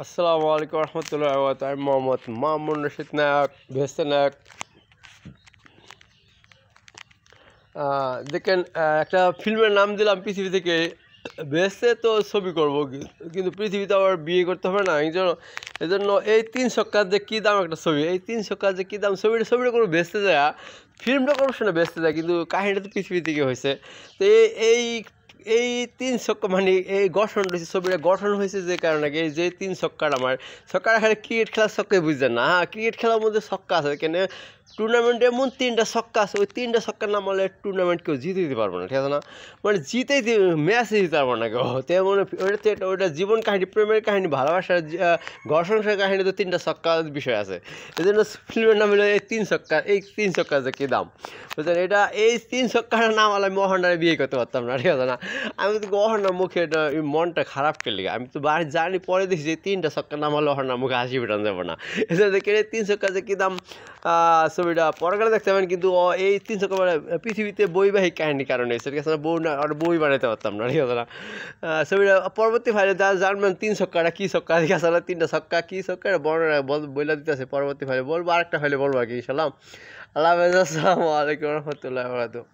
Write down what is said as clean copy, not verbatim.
আসসালামু আলাইকুম রহমতুল্লাহ আমি মোহাম্মদ মামুন রশিদ নায়ক ভেস্তে নায়ক। দেখেন, একটা ফিল্মের নাম দিলাম পৃথিবী থেকে ভেস্তে, তো ছবি করবো কিন্তু পৃথিবীতে আবার বিয়ে করতে হবে না। এই জন্য এই ৩০০ কাজে কী দাম একটা ছবি, এই ৩০০ কাজে কী দাম ছবিটা কোনো ভেস্তে যায়, ফিল্মটা কোনো সময় ভেস্তে যায়, কিন্তু কাহিনীটা তো পৃথিবী থেকে হয়েছে। তো এই এই ৩০০ মানে এই গঠন রয়েছে, ছবিটা গঠন হয়েছে যে কারণে এই যে ৩০০ আমার ছক্কাটা খালি ক্রিকেট খেলার ছক্কাই বুঝছেন না। হ্যাঁ, ক্রিকেট খেলার মধ্যে ছক্কা আছে, কেন টুর্নামেন্টে এমন ৩টা ছক্কা আছে, ওই 3টা ছক্কার নাম হলে টুর্নামেন্ট কেউ জিতে দিতে পারবো না, ঠিক আছে না? মানে ম্যাচে জিতে পারবো না কেউ। তো মানে ওইটা জীবন কাহিনী, প্রেমের কাহিনী, ভালোবাসার ঘর্ষণ কাহিনী, তো 3টা ছক্কার বিষয় আছে। এই জন্য ফিল্মের নাম হলো এই ৩ ছক্কা, এই ৩ ছক্কা যে কী দাম বুঝলেন। এই ৩ ছক্কার নাম হলে আমি অহনারে বিয়ে করতে পারতাম না, ঠিক আছে না? আমি তো অহনার মুখে এটা মনটা খারাপ করলে, আমি তো বাড়ি জানি পরে দেখছি যে 3টা ছক্কার নাম হলে অহনার মুখে হাসি ফেটানো যাবো না। এই জন্য দেখে ৩ ছক্কা যে কী দাম ছবিটা পরকালে দেখতে পাবেন, কিন্তু এই ৩০০ মানে পৃথিবীতে বৈবাহিক কাহিনীর কারণে এসে, ঠিক আছে না? বউ না আর বই বানাইতে পারতাম না, ঠিক আছে না? ছবিটা পরবর্তী ফাইলে যা জানবেন ৩ ছক্কাটা কী ছক্কা, ঠিক আছে না? 3টা ছক্কা কী ছক্কা বর্ণনা বইলা দিতে আছে, পরবর্তী ফাইলে বলবো, আরেকটা ফাইলে বলবো আর কি। সালাম, আল্লাহ হাফেজ, আসসালামু আলাইকুম রহমতুল্লাহ।